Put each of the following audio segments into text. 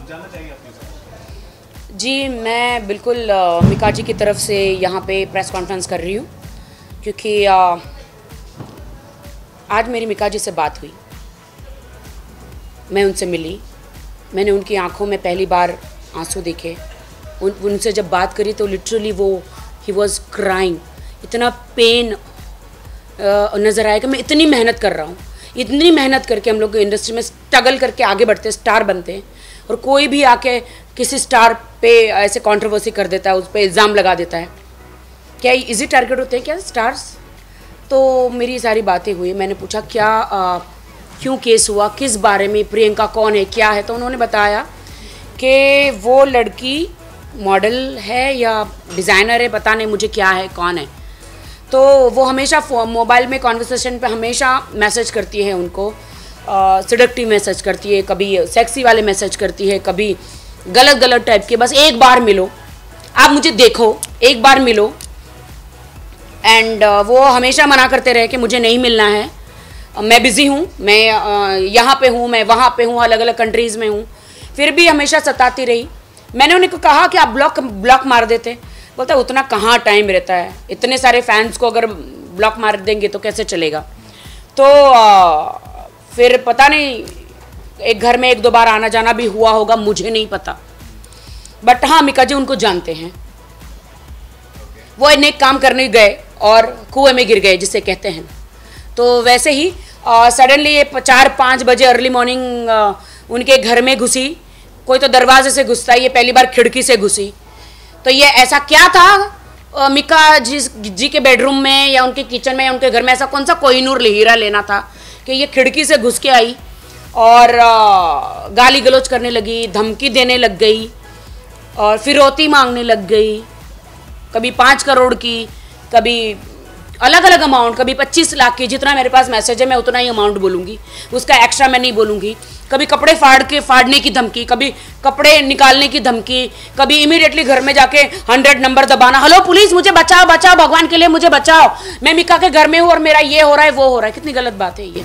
जानना चाहेंगे आपके? जी, मैं बिल्कुल मिका जी की तरफ से यहाँ पे प्रेस कॉन्फ्रेंस कर रही हूँ क्योंकि आज मेरी मिका जी से बात हुई, मैं उनसे मिली, मैंने उनकी आंखों में पहली बार आंसू देखे। उनसे जब बात करी तो लिटरली ही वॉज क्राइंग। इतना पेन नज़र आया कि मैं इतनी मेहनत कर रहा हूँ, इतनी मेहनत करके हम लोग इंडस्ट्री में स्ट्रगल करके आगे बढ़ते, स्टार बनते हैं, और कोई भी आके किसी स्टार पे ऐसे कंट्रोवर्सी कर देता है, उस पर इल्ज़ाम लगा देता है। क्या इजी टारगेट होते हैं क्या स्टार्स? तो मेरी सारी बातें हुई। मैंने पूछा क्या क्यों केस हुआ, किस बारे में, प्रियंका कौन है, क्या है? तो उन्होंने बताया कि वो लड़की मॉडल है या डिज़ाइनर है, पता नहीं मुझे क्या है, कौन है। तो वो हमेशा मोबाइल में कॉन्वर्सेशन पे हमेशा मैसेज करती है उनको, सिडक्टिव मैसेज करती है, कभी सेक्सी वाले मैसेज करती है, कभी गलत गलत टाइप के, बस एक बार मिलो, आप मुझे देखो, एक बार मिलो। एंड वो हमेशा मना करते रहे कि मुझे नहीं मिलना है, मैं बिज़ी हूँ, मैं यहाँ पे हूँ, मैं वहाँ पे हूँ, अलग अलग कंट्रीज़ में हूँ। फिर भी हमेशा सताती रही। मैंने उन्हें कहा कि आप ब्लॉक मार देते। बोलता उतना कहाँ टाइम रहता है, इतने सारे फैंस को अगर ब्लॉक मार देंगे तो कैसे चलेगा। तो फिर पता नहीं, एक घर में 1-2 बार आना जाना भी हुआ होगा, मुझे नहीं पता, बट हाँ मिका जी उनको जानते हैं। वो नेक काम करने गए और कुएं में गिर गए जिसे कहते हैं। तो वैसे ही सडनली ये 4-5 बजे अर्ली मॉर्निंग उनके घर में घुसी। कोई तो दरवाजे से घुसता है, ये पहली बार खिड़की से घुसी। तो ये ऐसा क्या था मिका जी के बेडरूम में या उनके किचन में या उनके घर में, ऐसा कौन सा कोहिनूर हीरा लेना था कि ये खिड़की से घुस के आई और गाली गलौज करने लगी, धमकी देने लग गई और फिरौती मांगने लग गई। कभी 5 करोड़ की, कभी अलग अलग अमाउंट, कभी 25 लाख की। जितना मेरे पास मैसेज है मैं उतना ही अमाउंट बोलूँगी, उसका एक्स्ट्रा मैं नहीं बोलूँगी। कभी कपड़े फाड़ने की धमकी, कभी कपड़े निकालने की धमकी, कभी इमीडिएटली घर में जाके 100 नंबर दबाना, हेलो पुलिस मुझे बचाओ बचाओ, भगवान के लिए मुझे बचाओ, मैं मिका के घर में हूँ और मेरा ये हो रहा है वो हो रहा है। कितनी गलत बात है ये।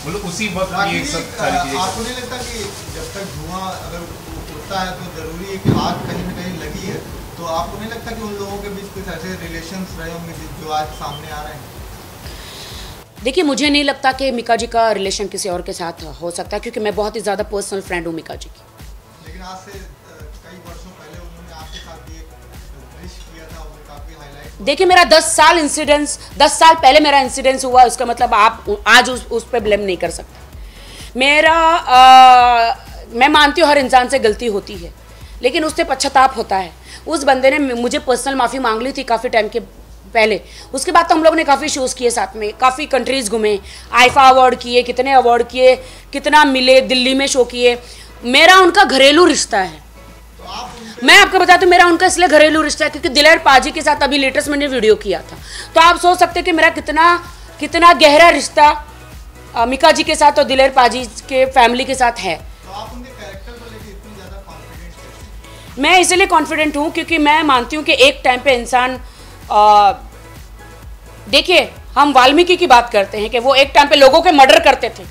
मतलब उसी वक्त ये सब सारी चीजें। आपको नहीं लगता कि जब तक धुआं अगर उठता है तो जरूरी है कि आग कहीं न कहीं लगी है? तो आपको नहीं लगता कि उन लोगों के बीच कुछ ऐसे रिलेशंस रहे होंगे जो आज सामने आ रहे हैं? देखिए, मुझे नहीं लगता कि मिका जी का रिलेशन किसी और के साथ हो सकता है, क्योंकि मैं बहुत ही ज़्यादा पर्सनल फ्रेंड हूँ मिका जी की। लेकिन आज से कई वर्षों पहले उन्होंने आपके साथ भी एक दृश्य किया था, वो काफी हाईलाइट। देखिए, मेरा 10 साल पहले मेरा इंसिडेंस हुआ, उसका मतलब आप आज उस पर ब्लेम नहीं कर सकते। मैं मानती हूँ हर इंसान से गलती होती है, लेकिन उससे पश्चाताप होता है। उस बंदे ने मुझे पर्सनल माफ़ी मांग ली थी काफ़ी टाइम के पहले। उसके बाद तो हम लोग ने काफ़ी शोज़ किए साथ में, काफ़ी कंट्रीज़ घूमे, आईफा अवार्ड किए, कितने अवार्ड किए, कितना मिले, दिल्ली में शो किए। मेरा उनका घरेलू रिश्ता है। मैं आपको बताती हूँ, मेरा उनका इसलिए घरेलू रिश्ता है क्योंकि दिलेर पाजी के साथ अभी लेटेस्ट मैंने वीडियो किया था। तो आप सोच सकते हैं कि मेरा कितना गहरा रिश्ता मिका जी के साथ और दिलेर पाजी के फैमिली के साथ है। मैं इसलिए कॉन्फिडेंट हूँ क्योंकि मैं मानती हूँ कि एक टाइम पे इंसान, देखिए हम वाल्मीकि की बात करते हैं कि वो एक टाइम पे लोगों के मर्डर करते थे,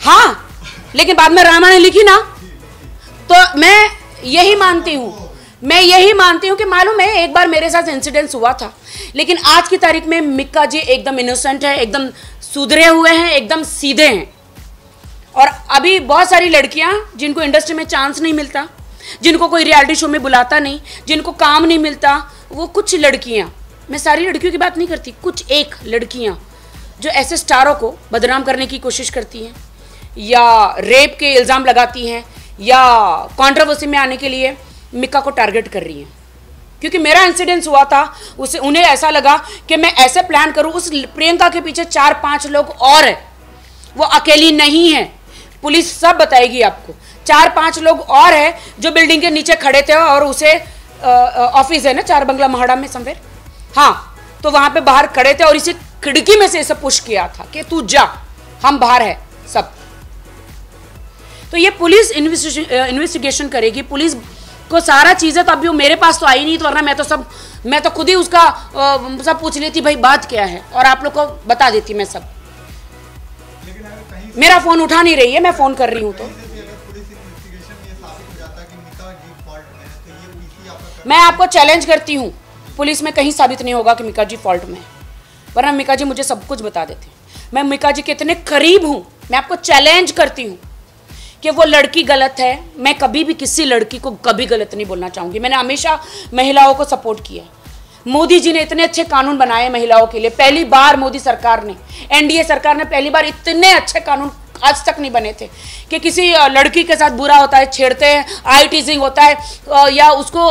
हाँ, लेकिन बाद में रामायण लिखी ना। तो मैं यही मानती हूँ कि मालूम है एक बार मेरे साथ इंसिडेंस हुआ था, लेकिन आज की तारीख में मिका जी एकदम इनोसेंट है, एकदम सुधरे हुए हैं, एकदम सीधे हैं। और अभी बहुत सारी लड़कियां जिनको इंडस्ट्री में चांस नहीं मिलता, जिनको कोई रियलिटी शो में बुलाता नहीं, जिनको काम नहीं मिलता, वो कुछ लड़कियां, मैं सारी लड़कियों की बात नहीं करती, कुछ एक लड़कियां जो ऐसे स्टारों को बदनाम करने की कोशिश करती हैं या रेप के इल्ज़ाम लगाती हैं या कंट्रोवर्सी में आने के लिए मिका को टारगेट कर रही हैं। क्योंकि मेरा इंसिडेंस हुआ था, उन्हें ऐसा लगा कि मैं ऐसे प्लान करूं, उस प्रियंका के पीछे 4-5 लोग और हैं, वो अकेली नहीं है, पुलिस सब बताएगी आपको। 4-5 लोग और हैं जो बिल्डिंग के नीचे खड़े थे और उसे ऑफिस है ना 4 बंगला महाड़ा में समवेयर, हाँ, तो वहां पे बाहर खड़े थे और इसे खिड़की में से इसे पुश किया था कि तू जा, हम बाहर है सब। तो ये पुलिस इन्वेस्टिगेशन करेगी, पुलिस को सारा चीजें, तो अभी वो मेरे पास तो आई नहीं, तो वरना मैं तो खुद ही उसका सब पूछ लेती भाई बात क्या है, और आप लोग को बता देती मैं सब। मेरा फोन उठा नहीं रही है, मैं फोन कर रही हूँ तो मैं आपको चैलेंज करती हूँ, पुलिस में कहीं साबित नहीं होगा कि मीका जी फॉल्ट में है, वरना मीका जी मुझे सब कुछ बता देते। मैं मीका जी के इतने करीब हूँ, मैं आपको चैलेंज करती हूँ कि वो लड़की गलत है। मैं कभी भी किसी लड़की को कभी गलत नहीं बोलना चाहूँगी। मैंने हमेशा महिलाओं को सपोर्ट किया। मोदी जी ने इतने अच्छे कानून बनाए महिलाओं के लिए, पहली बार मोदी सरकार ने, एनडीए सरकार ने पहली बार इतने अच्छे कानून आज तक नहीं बने थे कि किसी लड़की के साथ बुरा होता है, छेड़ते हैं, आई टीजिंग होता है या उसको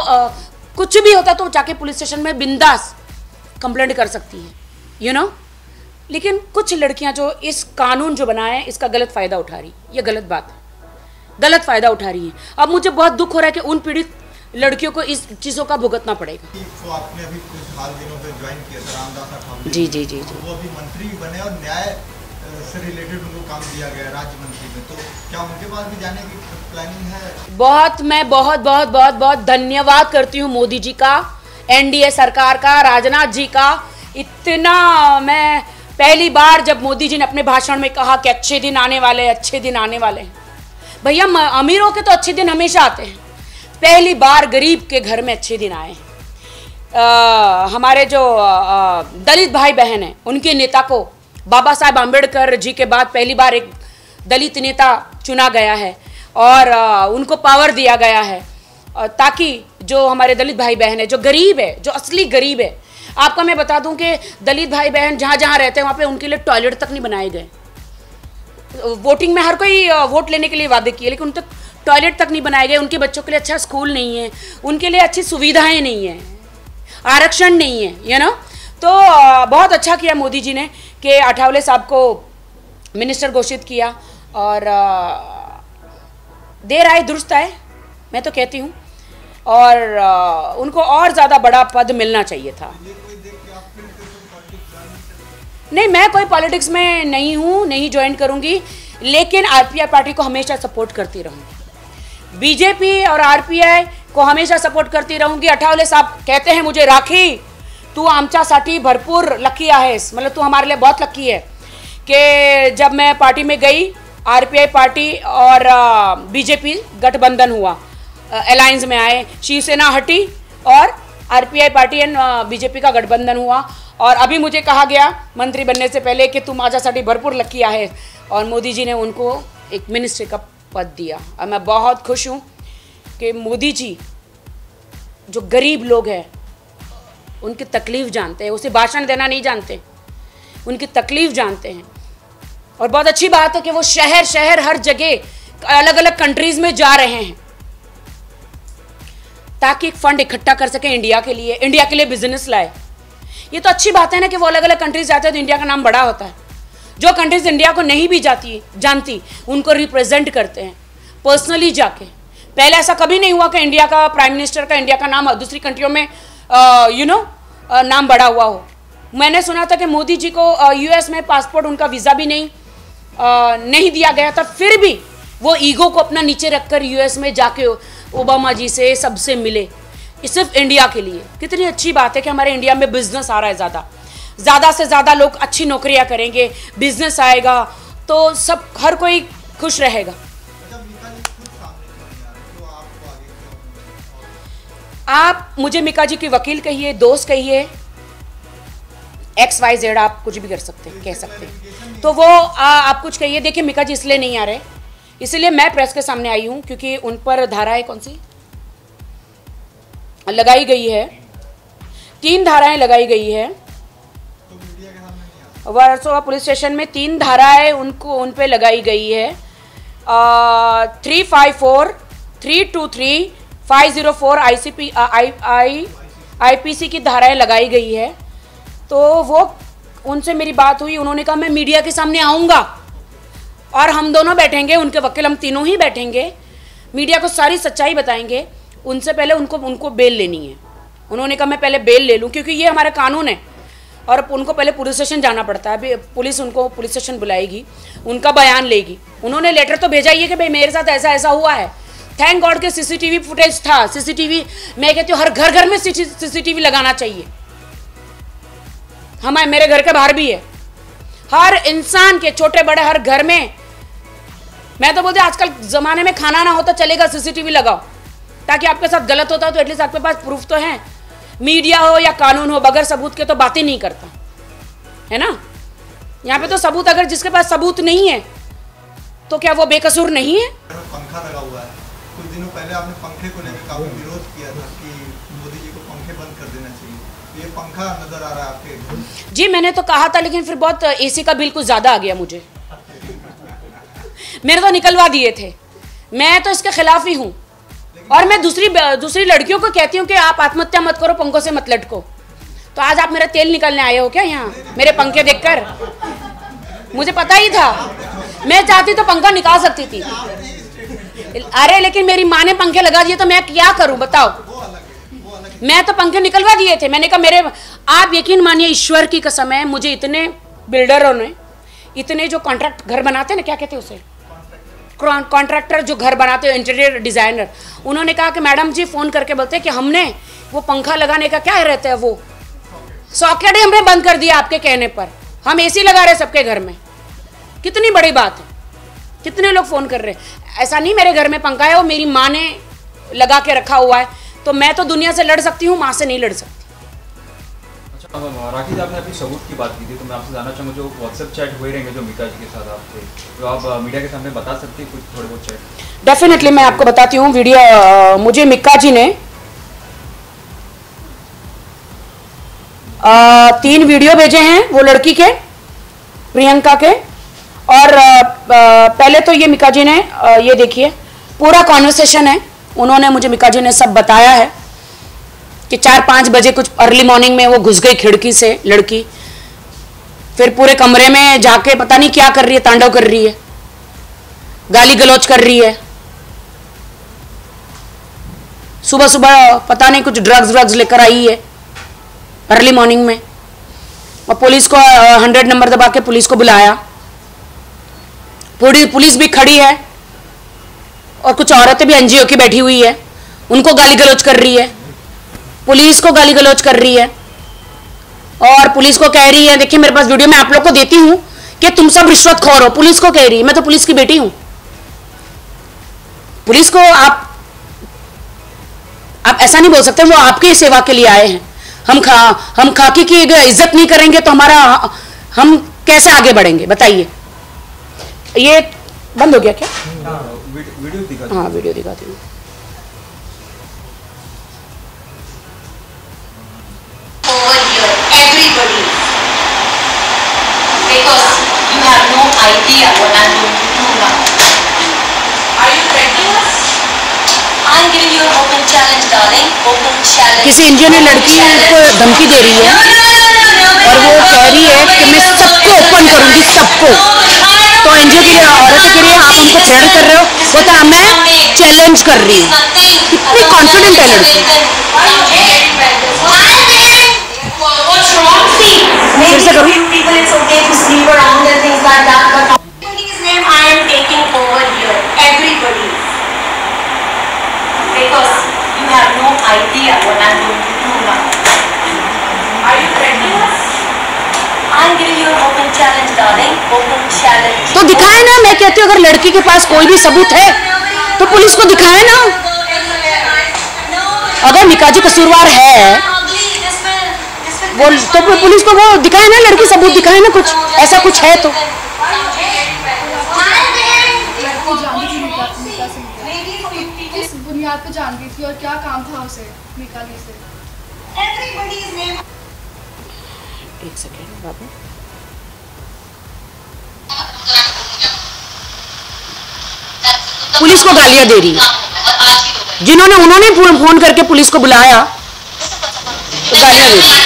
कुछ भी होता है तो जाके पुलिस स्टेशन में बिंदास कंप्लेंट कर सकती है, यू नो। लेकिन कुछ लड़कियां जो इस कानून जो बनाए हैं इसका गलत फ़ायदा उठा रही, ये गलत बात है, गलत फ़ायदा उठा रही है। अब मुझे बहुत दुख हो रहा है कि उन पीड़ित लड़कियों को इस चीज़ों का भुगतना पड़ेगा। तो आपने अभी कुछ हाल दिनों में ज्वाइन किया था रामदास अठावले जी जी जी जी। वो अभी मंत्री बने और न्याय से रिलेटेड उनको काम दिया गया राज्य मंत्री में, तो क्या उनके पास भी जाने की प्लानिंग है? मैं बहुत धन्यवाद करती हूँ मोदी जी का, एनडीए सरकार का, राजनाथ जी का। इतना मैं पहली बार जब मोदी जी ने अपने भाषण में कहा कि अच्छे दिन आने वाले हैं, अच्छे दिन आने वाले हैं। भैया अमीरों के तो अच्छे दिन हमेशा आते हैं, पहली बार गरीब के घर में अच्छे दिन आए हैं। हमारे जो दलित भाई बहन हैं उनके नेता को बाबा साहेब आम्बेडकर जी के बाद पहली बार एक दलित नेता चुना गया है और उनको पावर दिया गया है ताकि जो हमारे दलित भाई बहन है, जो गरीब है, जो असली गरीब है। आपको मैं बता दूं कि दलित भाई बहन जहाँ जहाँ रहते हैं वहाँ पे उनके लिए टॉयलेट तक नहीं बनाए गए। वोटिंग में हर कोई वोट लेने के लिए वादे किए, लेकिन उन तक टॉयलेट तक नहीं बनाए गए। उनके बच्चों के लिए अच्छा स्कूल नहीं है, उनके लिए अच्छी सुविधाएं नहीं है, आरक्षण नहीं है, यू नो। तो बहुत अच्छा किया मोदी जी ने कि अठावले साहब को मिनिस्टर घोषित किया और देर आए दुरुस्त आए, मैं तो कहती हूँ। और उनको और ज़्यादा बड़ा पद मिलना चाहिए था। नहीं, मैं कोई पॉलिटिक्स में नहीं हूँ, नहीं ज्वाइन करूँगी, लेकिन आरपीआई पार्टी को हमेशा सपोर्ट करती रहूँगी, बीजेपी और आरपीआई को हमेशा सपोर्ट करती रहूँगी। अठावले साहब कहते हैं मुझे, राखी तू आमच्यासाठी भरपूर लकी आहेस, मतलब तू हमारे लिए बहुत लकी है कि जब मैं पार्टी में गई, आरपीआई पार्टी और बीजेपी गठबंधन हुआ, अलायंस में आए, शिवसेना हटी और आरपीआई पार्टी एंड बीजेपी का गठबंधन हुआ। और अभी मुझे कहा गया मंत्री बनने से पहले कि तुम माझ्यासाठी भरपूर लकी आहे, और मोदी जी ने उनको एक मिनिस्ट्री का पद दिया। और मैं बहुत खुश हूँ कि मोदी जी जो गरीब लोग हैं उनकी तकलीफ़ जानते हैं, उसे भाषण देना नहीं जानते, उनकी तकलीफ़ जानते हैं। और बहुत अच्छी बात है कि वो शहर शहर हर जगह अलग अलग कंट्रीज़ में जा रहे हैं ताकि एक फंड इकट्ठा कर सके इंडिया के लिए बिजनेस लाए। ये तो अच्छी बात है ना कि वो अलग अलग कंट्रीज जाते हैं तो इंडिया का नाम बड़ा होता है। जो कंट्रीज इंडिया को नहीं भी जानती उनको रिप्रेजेंट करते हैं पर्सनली जाके। पहले ऐसा कभी नहीं हुआ कि इंडिया का प्राइम मिनिस्टर का इंडिया का नाम दूसरी कंट्रियों में नाम बड़ा हुआ हो। मैंने सुना था कि मोदी जी को यूएस में पासपोर्ट, उनका वीज़ा भी नहीं दिया गया था, फिर भी वो ईगो को अपना नीचे रखकर यूएस में जाके ओबामा जी से सबसे मिले, सिर्फ इंडिया के लिए। कितनी अच्छी बात है कि हमारे इंडिया में बिजनेस आ रहा है, ज़्यादा से ज़्यादा लोग अच्छी नौकरियां करेंगे, बिजनेस आएगा तो सब हर कोई खुश रहेगा। आप मुझे मीका जी की वकील कहिए, दोस्त कहिए, XYZ आप कुछ भी कर सकते हैं, कह सकते हैं। तो वो आप कुछ कहिए। देखिए मीका जी इसलिए नहीं आ रहे, इसलिए मैं प्रेस के सामने आई हूँ क्योंकि उन पर धाराएं कौन सी लगाई गई है, 3 धाराएं लगाई गई है। वर्सोवा पुलिस स्टेशन में 3 धाराएं उन पे लगाई गई है। 354, 323, 504 IPC की धाराएं लगाई गई है। तो वो उनसे मेरी बात हुई, उन्होंने कहा मैं मीडिया के सामने आऊँगा और हम दोनों बैठेंगे, उनके वकील हम तीनों ही बैठेंगे, मीडिया को सारी सच्चाई बताएंगे। उनसे पहले उनको बेल लेनी है। उन्होंने कहा मैं पहले बेल ले लूँ क्योंकि ये हमारा कानून है और उनको पहले पुलिस स्टेशन जाना पड़ता है। अभी पुलिस उनको पुलिस स्टेशन बुलाएगी, उनका बयान लेगी। उन्होंने लेटर तो भेजा ही है कि भाई मेरे साथ ऐसा ऐसा हुआ है। थैंक गॉड के सीसीटीवी फुटेज था। सीसीटीवी मैं कहती हूँ हर घर में सीसीटीवी लगाना चाहिए। मेरे घर के बाहर भी है, हर इंसान के छोटे बड़े हर घर में। मैं तो बोलती आजकल जमाने में खाना ना हो तो चलेगा, सीसीटीवी लगाओ ताकि आपके साथ गलत होता है तो एटलीस्ट आपके पास प्रूफ तो है। मीडिया हो या कानून हो, बगैर सबूत के तो बातें नहीं करता है ना। यहाँ पे तो सबूत, अगर जिसके पास सबूत नहीं है तो क्या वो बेकसूर नहीं है? पंखा लगा हुआ है, कुछ दिनों पहले आपने पंखे को लेकर काफी विरोध किया था कि मोदी जी को पंखे बंद कर देना चाहिए। ये पंखा नजर आ रहा है आपके? जी मैंने तो कहा था, लेकिन फिर बहुत एसी का बिल कुछ ज्यादा आ गया मुझे। मैंने तो निकलवा दिए थे। मैं तो इसके खिलाफ ही हूँ और मैं दूसरी लड़कियों को कहती हूँ कि आप आत्महत्या मत करो, पंखों से मत लटको। तो आज आप मेरा तेल निकालने आए हो क्या यहाँ मेरे पंखे देखकर? मुझे पता ही था, मैं चाहती तो पंखा निकाल सकती थी। अरे लेकिन मेरी माँ ने पंखे लगा दिए तो मैं क्या करूं बताओ। मैं तो पंखे निकलवा दिए थे। मैंने कहा मेरे, आप यकीन मानिए ईश्वर की कसम है, मुझे इतने बिल्डरों ने, इतने जो कॉन्ट्रैक्ट घर बनाते हैं ना, क्या कहते हैं उसे, कॉन्ट्रैक्टर जो घर बनाते हैं, इंटीरियर डिजाइनर, उन्होंने कहा कि मैडम जी फोन करके बोलते हैं कि हमने वो पंखा लगाने का क्या रहता है, वो सॉकेट ही हमने बंद कर दिया आपके कहने पर, हम एसी लगा रहे सबके घर में। कितनी बड़ी बात है, कितने लोग फोन कर रहे हैं। ऐसा नहीं मेरे घर में पंखा है, वो मेरी माँ ने लगा के रखा हुआ है, तो मैं तो दुनिया से लड़ सकती हूँ, माँ से नहीं लड़ सकती। अच्छा राखी, आपने अपनी सबूत की बात की थी, तो मैं आपसे जानना चाहूँगा जो व्हाट्सएप चैट हुए रहेंगे जो मीका जी के साथ आपके, तो आप मीडिया के सामने बता सकती हैं कुछ थोड़े बहुत चैट? डेफिनेटली मैं आपको बताती हूँ। वीडियो मुझे मिक्का जी ने 3 वीडियो भेजे हैं, वो लड़की के, प्रियंका के। और पहले तो ये मिक्का जी ने ये देखिए पूरा कॉन्वर्सेशन है, उन्होंने मुझे मिक्का जी ने सब बताया है कि 4-5 बजे कुछ अर्ली मॉर्निंग में वो घुस गई खिड़की से लड़की, फिर पूरे कमरे में जाके पता नहीं क्या कर रही है, तांडव कर रही है, गाली गलौज कर रही है। सुबह सुबह पता नहीं कुछ ड्रग्स लेकर आई है अर्ली मॉर्निंग में, और पुलिस को 100 नंबर दबा के पुलिस को बुलाया। पूरी पुलिस भी खड़ी है और कुछ औरतें भी एनजीओ की बैठी हुई है, उनको गाली गलौज कर रही है, पुलिस को गाली गलौज कर रही है। और पुलिस को कह रही है, देखिए मेरे पास वीडियो मैं आप लोग को देती हूं कि तुम सब रिश्वतखोर हो। पुलिस को कह रही है, मैं तो पुलिस की बेटी हूं। पुलिस को आप ऐसा नहीं बोल सकते, वो आपकी सेवा के लिए आए हैं। हम खाकी की इज्जत नहीं करेंगे तो हम कैसे आगे बढ़ेंगे बताइए। ये बंद हो गया क्या? वीडियो दिखा, हाँ वीडियो दिखाती हूँ। Everybody, because you have no idea what I'm going to do now. Are you threatening us? I'm giving you an open challenge, darling. Open challenge. किसी एनजीओ ने लड़की को धमकी दे रही है और वो कह रही है कि मैं सबको ओपन करूंगी, सबको। तो एनजीओ की औरतें कह रही है आप हमको थ्रेट कर रहे हो, बोलता है मैं चैलेंज कर रही हूँ। कितनी कॉन्फिडेंट है लड़की। फिर से करूँ? People, it's okay to sleep around and things like that, but everybody's name I am taking over here. Everybody, because you have no idea what I'm going to do now. Are you threatening us? I'm giving you an open challenge, darling. Open challenge. तो दिखाए ना, मैं कहती हूँ अगर लड़की के पास कोई भी सबूत है तो पुलिस को दिखाए ना। अगर मिक्का जी कसूरवार है वो तो पुलिस को वो दिखाए ना, लड़की सबूत दिखाए ना, कुछ ऐसा कुछ है तो। किस बुनियाद पे जान गई थी और क्या काम था उसे मिक्का जी से? एक सेकेंड बाबू। पुलिस को गालियां दे रही है, उन्होंने फोन करके पुलिस को बुलाया तो गालियां दे रही है।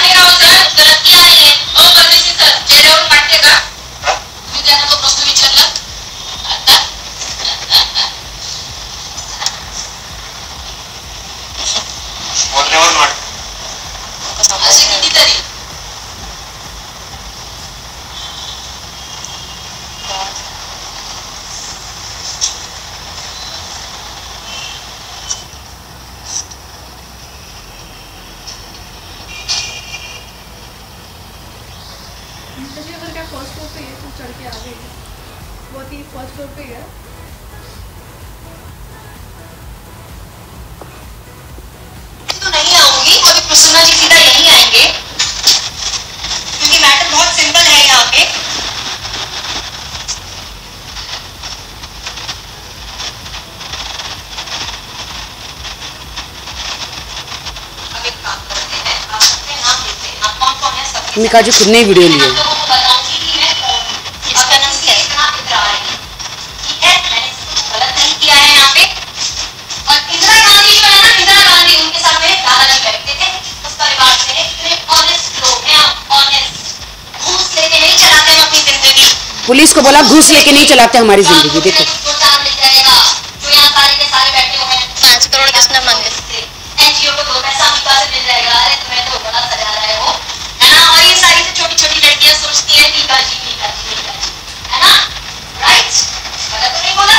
अगर क्या फर्स्ट फ्लोर पे है तो चढ़ के आ गई, बहुत ही फर्स्ट फ्लोर पे है। मिका जी खुद ने ही वीडियो लिए। इसका नाम क्या है? ठीक है, मैंने कुछ गलत नहीं किया है यहाँ पे। और इंदिरा गांधी जो है ना, इंदिरा गांधी उनके साथ मेरे दादाजी बैठते थे, उस परिवार से इतने ऑनेस्ट लोग हैं, ऑनेस्ट, घूस लेके नहीं चलाते हम अपनी जिंदगी। पुलिस को बोला घूस लेके नहीं चलाते हमारी जिंदगी। देखो 2-4 मिल जाएगा, जो यहाँ सारे के सारे बैठे हुए हैं। 5 करोड़ किसने मांगे? एनजीओ को 2 पैसा मिका से मिल जाएगा। अरे तुम्हें तो बड़ा सजा रहा है वो, है ना। और ये सारी से छोटी छोटी लड़कियां सोचती है मीका जी, मीका जी, मीका जी, है ना। राइट, गलत तो नहीं बोला?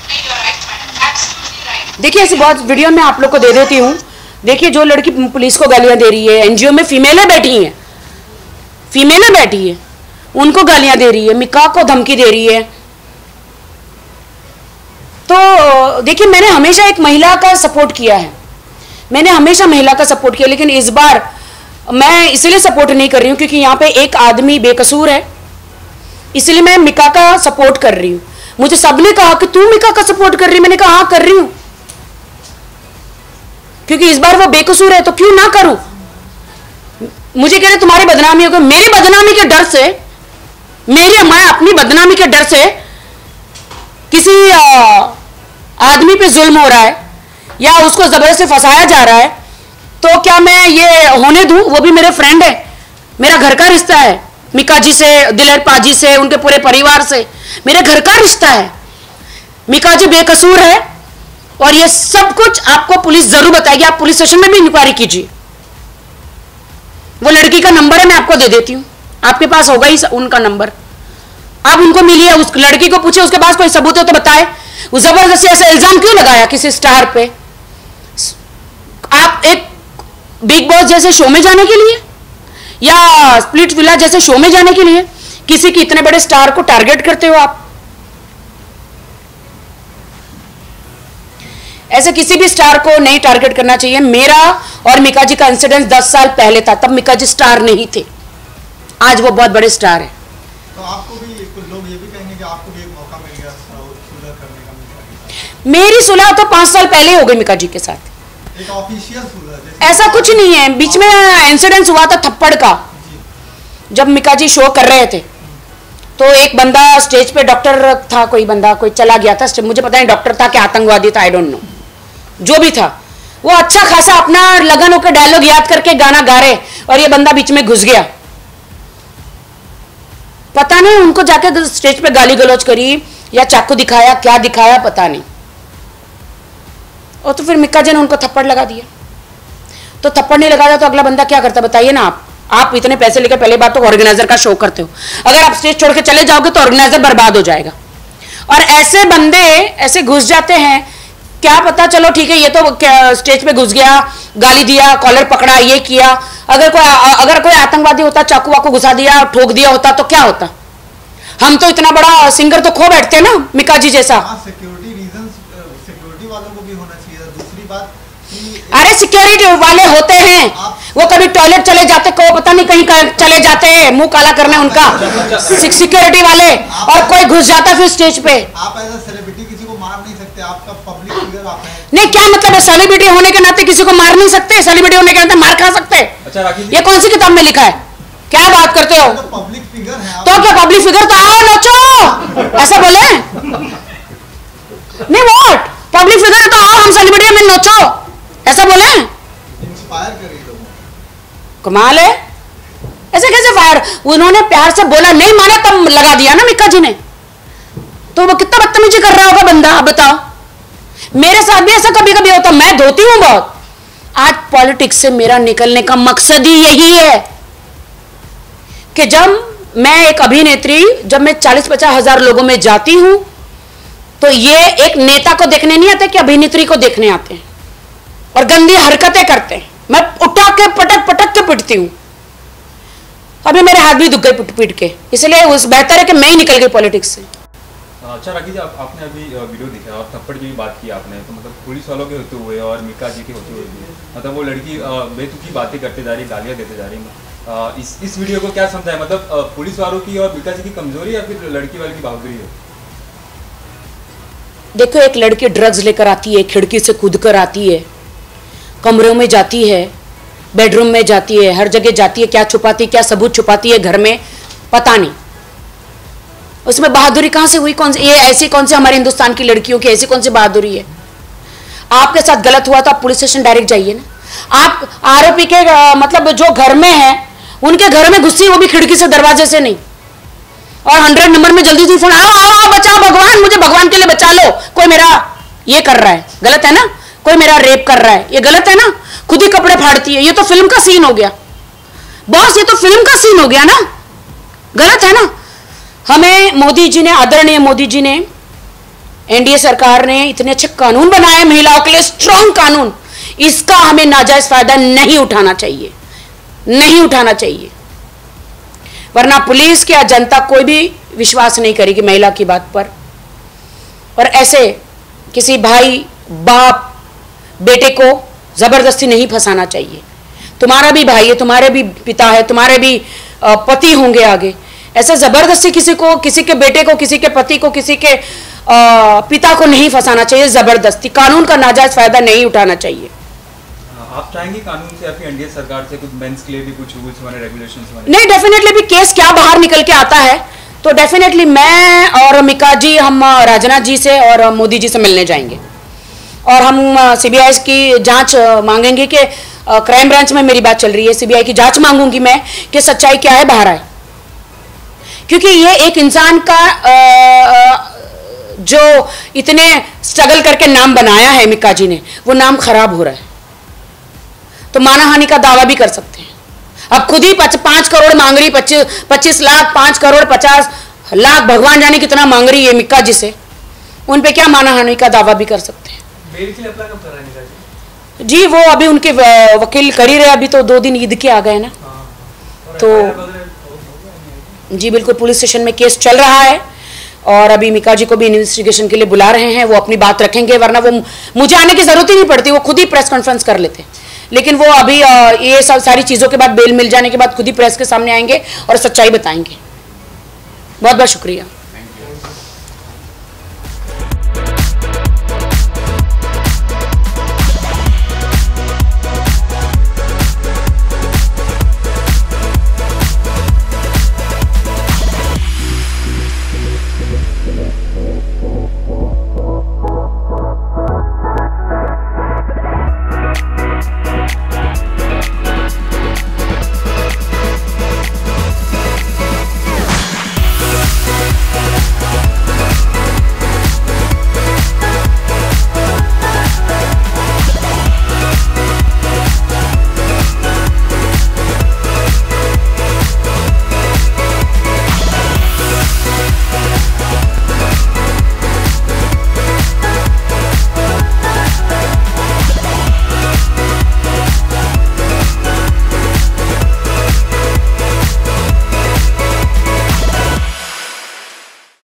नहीं, you are right madam, absolutely right. देखिए ऐसी बहुत वीडियो मैं आप लोग को दे देती हूँ। देखिए जो लड़की पुलिस को गालियां दे रही है, एनजीओ में फीमेलें बैठी हैं, फीमेलें बैठी है, उनको गालियां दे रही है, मिका को धमकी दे रही है। तो देखिए मैंने हमेशा एक महिला का सपोर्ट किया है, मैंने हमेशा महिला का सपोर्ट किया, लेकिन इस बार मैं इसलिए सपोर्ट नहीं कर रही हूँ क्योंकि यहाँ पे एक आदमी बेकसूर है, इसलिए मैं मिका का सपोर्ट कर रही हूँ। मुझे सबने कहा कि तू मिका का सपोर्ट कर रही है, मैंने कहा हाँ कर रही हूँ, क्योंकि इस बार वो बेकसूर है तो क्यों ना करूं। मुझे कह रहे तुम्हारी बदनामी होगी, मेरी बदनामी के डर से, मैं अपनी बदनामी के डर से किसी आदमी पे जुल्म हो रहा है या उसको जबरदस्ती फंसाया जा रहा है, तो क्या मैं ये होने दूं? वो भी मेरे फ्रेंड है, मेरा घर का रिश्ता है, मिका जी से, दिलेर पाजी से, उनके पूरे परिवार से मेरे घर का रिश्ता है। मिका जी बेकसूर है और ये सब कुछ आपको पुलिस जरूर बताएगी। आप पुलिस स्टेशन में भी इंक्वायरी कीजिए। वो लड़की का नंबर है, मैं आपको दे देती हूँ, आपके पास होगा ही उनका नंबर। आप उनको मिलिए, उस लड़की को पूछिए उसके पास कोई सबूत है तो बताए। वो जबरदस्ती ऐसा इल्जाम क्यों लगाया किसी स्टार पे? आप एक बिग बॉस जैसे शो में जाने के लिए या स्प्लिट विला जैसे शो में जाने के लिए किसी की इतने बड़े स्टार को टारगेट करते हो? आप ऐसे किसी भी स्टार को नहीं टारगेट करना चाहिए। मेरा और मिका जी का इंसिडेंट 10 साल पहले था, तब मिका जी स्टार नहीं थे, आज वो बहुत बड़े स्टार है। तो आपको भी कुछ लोग ये भी कहेंगे कि आपको भी एक मौका मिल गया सुलह करने का मिका के साथ। मेरी सुलह तो 5 साल पहले हो गई मिका जी के साथ, एक ऑफिशियल सुलह जैसे ऐसा कुछ नहीं है। बीच में इंसिडेंस हुआ था थप्पड़ का, जब मिका जी शो कर रहे थे तो एक बंदा स्टेज पे, डॉक्टर था, कोई बंदा कोई चला गया था, मुझे पता नहीं डॉक्टर था कि आतंकवादी था, आई डोंट नो, जो भी था वो अच्छा खासा अपना लगन होकर डायलॉग याद करके गाना गा रहे और ये बंदा बीच में घुस गया। पता नहीं उनको जाके स्टेज पे गाली गलौज करी या चाकू दिखाया, क्या दिखाया पता नहीं, और तो फिर मिक्का जी ने उनको थप्पड़ लगा दिया। तो थप्पड़ नहीं लगाया तो अगला बंदा क्या करता बताइए ना। आप इतने पैसे लेकर पहले बात तो ऑर्गेनाइजर का शो करते हो, अगर आप स्टेज छोड़ के चले जाओगे तो ऑर्गेनाइजर बर्बाद हो जाएगा। और ऐसे बंदे ऐसे घुस जाते हैं, क्या पता चलो ठीक है ये तो स्टेज पे घुस गया, गाली दिया, कॉलर पकड़ा, ये किया, अगर कोई आतंकवादी होता, चाकू वाकू घुसा दिया, ठोक दिया होता तो क्या होता? हम तो इतना बड़ा सिंगर तो खो बैठते हैं ना मिका जी जैसा। सिक्योरिटी रीजंस, सिक्योरिटी वालों को भी होना चाहिए। दूसरी बात कि अरे सिक्योरिटी वाले होते हैं, वो कभी टॉयलेट चले जाते, को पता नहीं कहीं चले जाते हैं मुंह काला करने उनका, सिक्योरिटी वाले, और कोई घुस जाता फिर स्टेज पे। आप एज अ सेलिब्रिटी किसी को मार नहीं सकते, आपका पब्लिक फिगर आप हैं। नहीं क्या मतलब है? सेलिब्रिटी होने के नाते किसी को मार नहीं सकते? सेलिब्रिटी होने के नाते मार खा सकते? अच्छा राखी जी, ये कौन सी किताब में लिखा है? क्या बात करते हो? तो पब्लिक फिगर है आप। तो क्या पब्लिक फिगर तो आओ नोचो, ऐसा बोले? नहीं वॉट, पब्लिक फिगर तो आओ हम सेलिब्रिटी में नोचो, ऐसा बोले? इंस्पायर करिए लोगों को। कमाल है, ऐसे कैसे फायर? उन्होंने प्यार से बोला, नहीं माना तब लगा दिया ना मिक्का जी ने, तो वो कितना बदतमीजी कर रहा होगा बंदा, आप बताओ। मेरे साथ भी ऐसा कभी कभी होता, मैं धोती हूं बहुत। आज पॉलिटिक्स से मेरा निकलने का मकसद ही यही है कि जब मैं एक अभिनेत्री, जब मैं 40-50 हजार लोगों में जाती हूं तो ये एक नेता को देखने नहीं आते कि अभिनेत्री को देखने आते हैं और गंदी हरकतें करते हैं। मैं उठा के पटक पटक के पिटती हूं, अभी मेरे हाथ भी दुख गए पीट के, इसलिए उस बेहतर है कि मैं ही निकल गई पॉलिटिक्स से। अच्छा राखी जी, आपने अभी वीडियो दिखा और थप्पड़ की भी बात की आपने, तो मतलब पुलिस वालों के होते हुए और मिका जी के होते हुए भी मतलब वो लड़की बेतुकी बातें करते जा रही, गालियाँ देते जा रही। इस वीडियो को क्या समझा है? मतलब पुलिस वालों की और मिका जी की कमजोरी या फिर लड़की वाले की बहादुरी है? देखो एक लड़की ड्रग्स लेकर आती है, खिड़की से कूद कर आती है, कमरों में जाती है, बेडरूम में जाती है, हर जगह जाती है, क्या छुपाती, क्या सबूत छुपाती है घर में, पता नहीं। उसमें बहादुरी कहाँ से हुई? कौन से ये ऐसी कौन से हमारे हिंदुस्तान की लड़कियों की ऐसी कौन सी बहादुरी है? आपके साथ गलत हुआ तो आप पुलिस स्टेशन डायरेक्ट जाइए ना। आप आरोपी के मतलब जो घर में है उनके घर में घुसी, वो भी खिड़की से, दरवाजे से नहीं। और 100 नंबर में जल्दी से फोन, आओ आओ आओ बचाओ, भगवान मुझे भगवान के लिए बचा लो, कोई मेरा ये कर रहा है, गलत है ना, कोई मेरा रेप कर रहा है, ये गलत है ना, खुद ही कपड़े फाड़ती है, ये तो फिल्म का सीन हो गया बॉस, ये तो फिल्म का सीन हो गया ना, गलत है ना। हमें मोदी जी ने, आदरणीय मोदी जी ने, एनडीए सरकार ने इतने अच्छे कानून बनाए महिलाओं के लिए, स्ट्रॉन्ग कानून, इसका हमें नाजायज फायदा नहीं उठाना चाहिए, नहीं उठाना चाहिए, वरना पुलिस या जनता कोई भी विश्वास नहीं करेगी महिला की बात पर। और ऐसे किसी भाई, बाप, बेटे को जबरदस्ती नहीं फंसाना चाहिए। तुम्हारा भी भाई है, तुम्हारे भी पिता है, तुम्हारे भी पति होंगे आगे, ऐसे जबरदस्ती किसी को, किसी के बेटे को, किसी के पति को, किसी के पिता को नहीं फंसाना चाहिए जबरदस्ती। कानून का नाजायज फायदा नहीं उठाना चाहिए। आप चाहेंगे कानून से या फिर एनडीए सरकार से कुछ मेंस के लिए भी कुछ रूल्स बने, रेगुलेशंस बने? नहीं, डेफिनेटली भी केस क्या बाहर निकल के आता है तो डेफिनेटली मैं और मिका जी, हम राजनाथ जी से और मोदी जी से मिलने जाएंगे और हम सीबीआई की जांच मांगेंगे कि क्राइम ब्रांच में मेरी बात चल रही है, सीबीआई की जांच मांगूंगी मैं कि सच्चाई क्या है, बाहर आए। क्योंकि ये एक इंसान का जो इतने स्ट्रगल करके नाम बनाया है मिका जी ने, वो नाम खराब हो रहा है। तो मानहानि का दावा भी कर सकते हैं। अब खुद ही 5 करोड़ मांग रही, 25 लाख, 5 करोड़ 50 लाख, भगवान जाने कितना मांग रही है मिका जी से, उन पे क्या मानहानि का दावा भी कर सकते हैं। बेल के लिए अप्लाई कब कर रहा है मिका जी? जी वो अभी उनके वकील कर ही रहे, अभी तो 2 दिन ईद के आ गए ना, तो जी बिल्कुल पुलिस स्टेशन में केस चल रहा है और अभी मिका जी को भी इन्वेस्टिगेशन के लिए बुला रहे हैं, वो अपनी बात रखेंगे, वरना वो मुझे आने की जरूरत ही नहीं पड़ती, वो खुद ही प्रेस कॉन्फ्रेंस कर लेते। लेकिन वो अभी ये सब सारी चीज़ों के बाद, बेल मिल जाने के बाद खुद ही प्रेस के सामने आएंगे और सच्चाई बताएंगे। बहुत बहुत शुक्रिया।